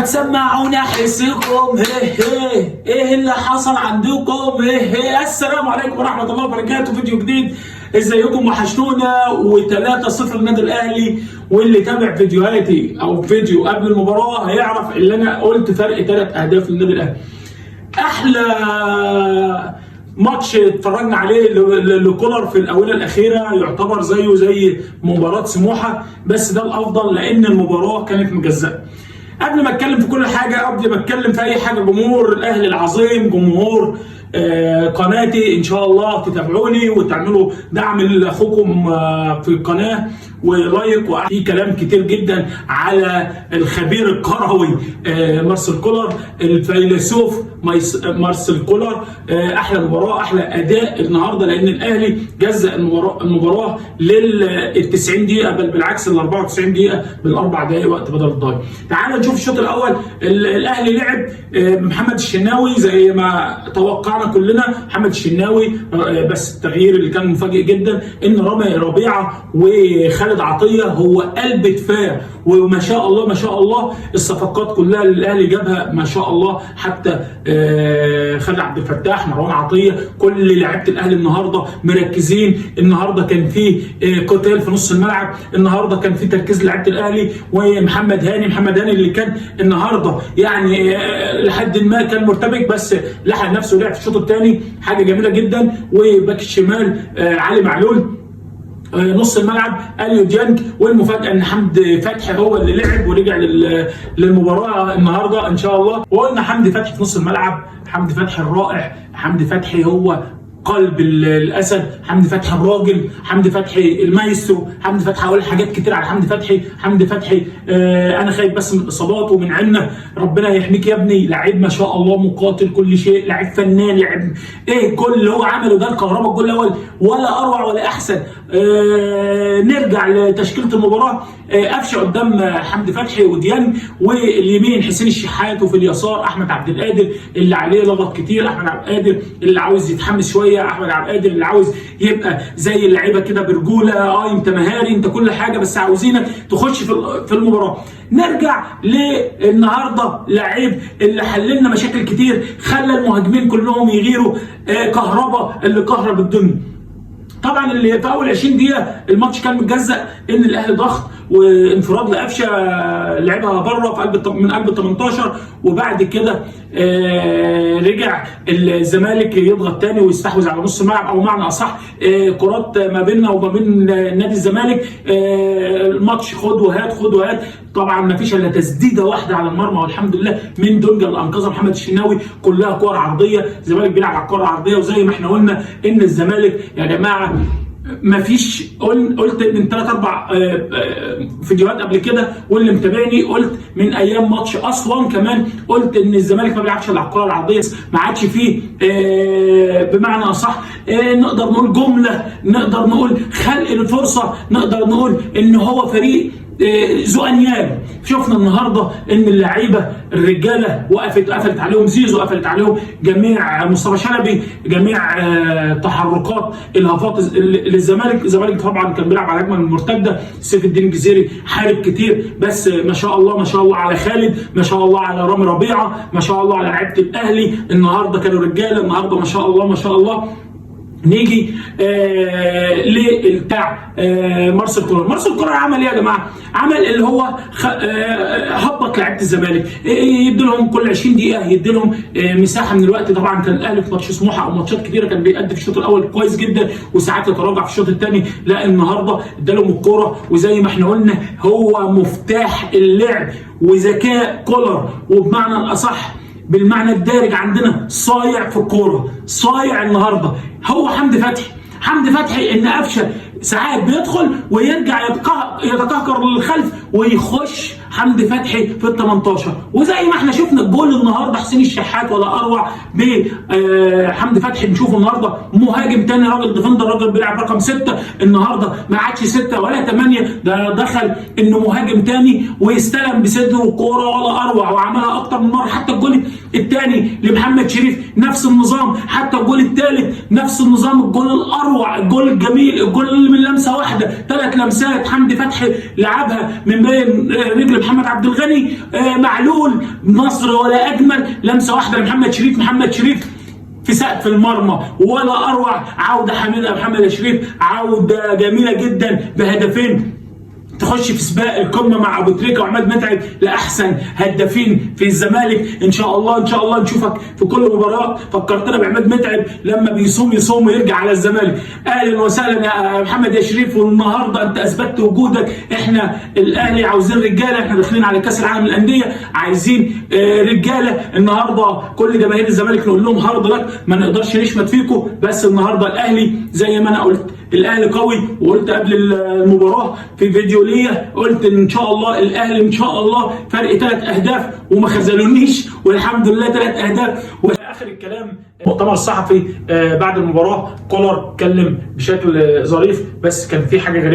سمعونا حسكم ايه اللي حصل عندكم السلام عليكم ورحمه الله وبركاته. فيديو جديد، ازيكم؟ وحشتونا. و3-0 للنادي الاهلي، واللي تابع فيديوهاتي او فيديو قبل المباراه هيعرف اللي انا قلت فرق 3 اهداف للنادي الاهلي. احلى ماتش اتفرجنا عليه لكولر في الاونه الاخيره، يعتبر زيه زي مباراه سموحه، بس ده الافضل لان المباراه كانت مجزأه. قبل ما اتكلم في كل حاجه، قبل ما اتكلم في اي حاجه، جمهور الاهلي العظيم، جمهور قناتي، ان شاء الله تتابعوني وتعملوا دعم لاخوكم في القناه ولايك. وفي كلام كتير جدا على الخبير الكروي مارسيل كولر، الفيلسوف مارسيل كولر. احلى مباراه، احلى اداء النهارده، لان الاهلي جزأ المباراه لل 90 دقيقه، بل بالعكس ال 94 دقيقه بالاربع دقائق وقت بدل الضايع. تعالوا نشوف الشوط الاول. الاهلي لعب محمد الشناوي زي ما توقعنا كلنا، محمد الشناوي، بس التغيير اللي كان مفاجئ جدا ان رامي ربيعه وخالد عطيه هو قلب دفاع، وما شاء الله ما شاء الله الصفقات كلها اللي الاهلي جابها ما شاء الله، حتى خالد عبد الفتاح، مروان عطيه، كل لعيبه الاهلي النهارده مركزين. النهارده كان في قتال في نص الملعب، النهارده كان في تركيز لعيبه الاهلي. ومحمد هاني اللي كان النهارده يعني لحد ما كان مرتبك، بس لحق نفسه لعب في الشوط الثاني، حاجه جميله جدا. وباك الشمال علي معلول، نص الملعب اليو ديانج. والمفاجاه ان حمدي فتحي هو اللي لعب ورجع للمباراه النهارده ان شاء الله. وقلنا حمدي فتحي في نص الملعب، حمدي فتحي الرائع، حمدي فتحي هو قلب الاسد، حمدي فتحي الراجل، حمدي فتحي المايسترو، حمدي فتحي. هقول حاجات كتير على حمدي فتحي. انا خايف بس من الاصابات ومن عنا، ربنا يحميك يا ابني. لعيب ما شاء الله، مقاتل كل شيء، لعيب فنان، لعيب الجول اللي هو عمله ده الكهرباء، الجول الاول ولا اروع ولا احسن. نرجع لتشكيله المباراه. قفشه قدام حمدي فتحي وديان، واليمين حسين الشحات، وفي اليسار احمد عبد القادر اللي عليه لغط كتير، احمد عبد القادر اللي عاوز يتحمس شويه، احمد عبد القادر اللي عاوز يبقى زي اللعيبه كده برجوله. انت مهاري، انت كل حاجه، بس عاوزينك تخش في المباراه. نرجع للنهارده، لعيب اللي حل لنا مشاكل كتير، خلى المهاجمين كلهم يغيروا، كهربا اللي كهرب الدنيا. طبعا اللي في اول 20 دقيقه الماتش كان متجزأ، ان الاهلي ضغط وانفراد لقفشه لعبها بره في قلب من قلب ال 18، وبعد كده رجع الزمالك يضغط تاني ويستحوذ على نص الملعب، او معنى اصح كرات ما بيننا وما بين نادي الزمالك. الماتش خد وهات. طبعا ما فيش الا تسديده واحده على المرمى، والحمد لله من دونجا اللي انقذها محمد الشناوي، كلها كور عرضيه. الزمالك بيلعب على الكره العرضيه، وزي ما احنا قلنا ان الزمالك يا جماعه ما فيش، قلت من 3-4 فيديوهات قبل كده، واللي متابعني قلت من ايام ماتش اسوان كمان، قلت ان الزمالك ما بيلعبش الا على الكره العرضيه، ما عادش فيه بمعنى اصح نقدر نقول جمله، نقدر نقول خلق الفرصه، نقدر نقول ان هو فريق ذو انياب. شفنا النهارده ان اللعيبه الرجاله قفلت عليهم، زيزو قفلت عليهم، جميع مصطفى شلبي، جميع تحركات الهفاط للزمالك. الزمالك طبعا كان بيلعب على هجمه المرتده، سيف الدين الجزيري حارب كتير، بس ما شاء الله ما شاء الله على خالد، ما شاء الله على رامي ربيعه، ما شاء الله على لعيبه الاهلي النهارده كانوا رجاله النهارده ما شاء الله ما شاء الله. نيجي للبتاع مارسيل كولر عمل ايه يا جماعه؟ عمل اللي هو هبط لعيبه الزمالك، يدي لهم كل 20 دقيقه، يدي لهم مساحه من الوقت. طبعا كان الاهلي في ماتش سموحه او ماتشات كتيره كان بيأدي في الشوط الاول كويس جدا، وساعات يتراجع في الشوط الثاني. لا، النهارده ادالهم الكوره، وزي ما احنا قلنا هو مفتاح اللعب وذكاء كولر، وبمعنى الاصح بالمعنى الدارج عندنا صايع في الكوره، صايع النهارده هو حمدي فتحي. ان قفشه ساعات بيدخل ويرجع يتكهكر للخلف ويخش حمدي فتحي في ال 18، وزي ما احنا شفنا الجول النهارده حسين الشحات ولا اروع بحمدي فتحي. نشوفه النهارده مهاجم تاني، راجل ديفندر، راجل بيلعب رقم 6 النهارده، ما عادش 6 ولا 8، ده دخل انه مهاجم تاني ويستلم بصدره الكوره ولا اروع، وعملها اكتر من مره. حتى الجول الثاني لمحمد شريف نفس النظام، حتى الجول الثالث نفس النظام، الجول الاروع، الجول الجميل، الجول من لمسه واحده، 3 لمسات حمدي فتحي لعبها من بين رجل محمد عبد الغني، معلول نصر ولا اجمل، لمسه واحده لمحمد شريف، محمد شريف في سقف المرمى ولا اروع. عوده حميده محمد شريف، عوده جميله جدا بهدفين تخش في سباق القمه مع ابو تريكه وعماد متعب لاحسن هدافين في الزمالك. ان شاء الله ان شاء الله نشوفك في كل مباراه. فكرتنا بعماد متعب لما بيصوم ويرجع على الزمالك. اهلا وسهلا يا محمد يا شريف، والنهارده انت اثبتت وجودك. احنا الاهلي عاوزين رجاله، احنا داخلين على كاس العالم للانديه، عايزين رجاله. النهارده كل جماهير الزمالك نقول لهم هارد لك، ما نقدرش نشمت فيكم، بس النهارده الاهلي زي ما انا قلت الاهلي قوي. وقلت قبل المباراه في فيديو ليا، قلت ان شاء الله الاهلي ان شاء الله فرق 3 اهداف وما خذلونيش، والحمد لله 3 اهداف. واخر الكلام المؤتمر الصحفي بعد المباراه، كولر اتكلم بشكل ظريف، بس كان في حاجه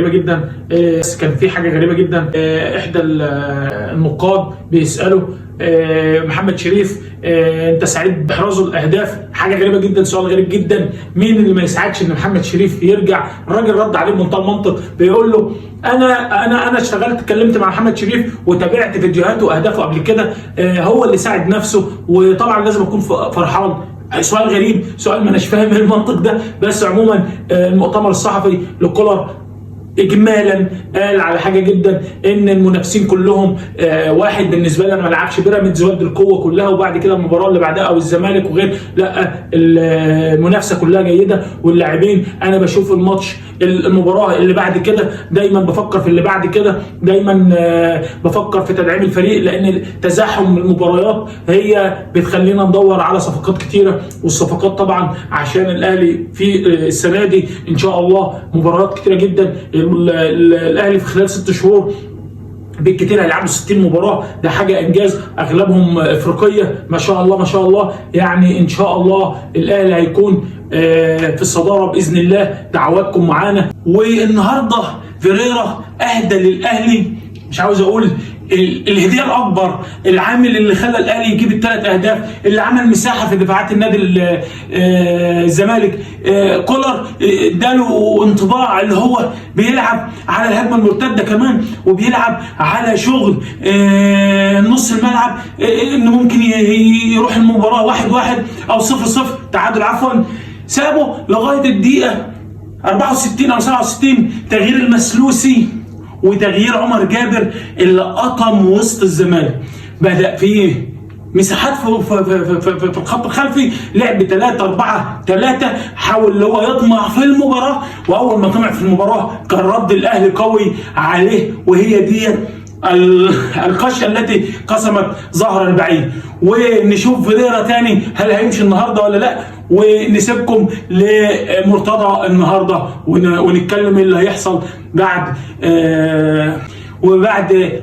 غريبه جدا. احدى النقاد بيسالوا محمد شريف انت سعيد باحرازه الاهداف؟ حاجه غريبه جدا، سؤال غريب جدا. مين اللي ما يسعدش ان محمد شريف يرجع؟ الراجل رد عليه بمنتهى المنطق، بيقول له انا اتكلمت مع محمد شريف وتابعت فيديوهاته واهدافه قبل كده، هو اللي ساعد نفسه، وطبعا لازم اكون فرحان. سؤال غريب، سؤال ما اناش فاهم المنطق ده، بس عموما المؤتمر الصحفي لكولر اجمالا قال على حاجه جدا، ان المنافسين كلهم واحد بالنسبه لي. انا ما لعبش بيراميدز ود القوه كلها وبعد كده المباراه اللي بعدها او الزمالك وغير، لا المنافسه كلها جيده واللاعبين. انا بشوف المباراه اللي بعد كده دايما بفكر في اللي بعد كده، دايما بفكر في تدعيم الفريق، لان تزاحم المباريات هي بتخلينا ندور على صفقات كتيره، والصفقات طبعا عشان الاهلي في السنه دي ان شاء الله مباريات كتيره جدا. الاهلي في خلال 6 شهور بالكتير هيلعبوا 60 مباراه، ده حاجه انجاز، اغلبهم افريقيه ما شاء الله ما شاء الله. يعني ان شاء الله الاهلي هيكون في الصداره باذن الله، دعواتكم معانا. والنهارده فيريرا اهدى للاهلي، مش عاوز اقول الهديه الاكبر، العامل اللي خلى الاهلي يجيب ال3 اهداف، اللي عمل مساحه في دفاعات النادي الزمالك. كولر اداله انطباع اللي هو بيلعب على الهجمه المرتده كمان، وبيلعب على شغل نص الملعب، انه ممكن يروح المباراه 1-1 او 0-0 تعادل عفوا. سابه لغايه الدقيقه 64 او 67 تغيير المسلوسي وتغيير عمر جابر اللي قطم وسط الزمالك. بدأ فيه مساحات في الخط الخلفي، لعب 3-4-3، حاول اللي هو يطمع في المباراه، واول ما طمع في المباراه كان رد الاهلي قوي عليه، وهي دي القشه التي قسمت ظهر البعيد. ونشوف فيريرا تاني هل هيمشي النهارده ولا لا، ونسيبكم لمرتضى النهارده ونتكلم اللي هيحصل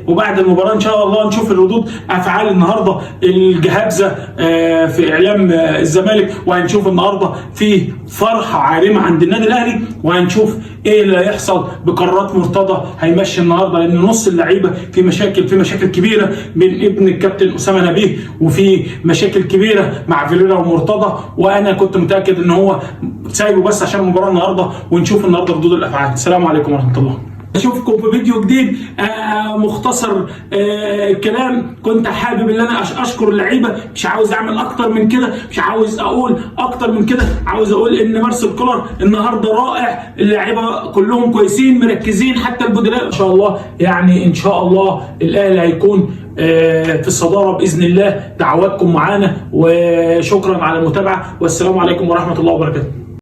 وبعد المباراه ان شاء الله. نشوف الردود افعال النهارده الجهابزه في اعلام الزمالك، وهنشوف النهارده في فرحه عارمه عند النادي الاهلي، وهنشوف ايه اللي هيحصل بقرارات مرتضى. هيمشي النهارده لان نص اللعيبه في مشاكل كبيره بين ابن الكابتن اسامه نبيه، وفي مشاكل كبيره مع فيريرا ومرتضى، وانا كنت متاكد ان هو سايبه بس عشان المباراه النهارده. ونشوف النهارده ردود الافعال. السلام عليكم ورحمه الله. اشوفكم في فيديو جديد مختصر الكلام. كنت حابب ان انا اشكر اللعيبه، مش عاوز اعمل اكتر من كده، مش عاوز اقول اكتر من كده. عاوز اقول ان مارسيل كولر النهارده رائع، اللعيبه كلهم كويسين مركزين، حتى البدلاء ما شاء الله. يعني ان شاء الله الاهلي هيكون في الصداره باذن الله، دعواتكم معانا، وشكرا على المتابعه، والسلام عليكم ورحمه الله وبركاته.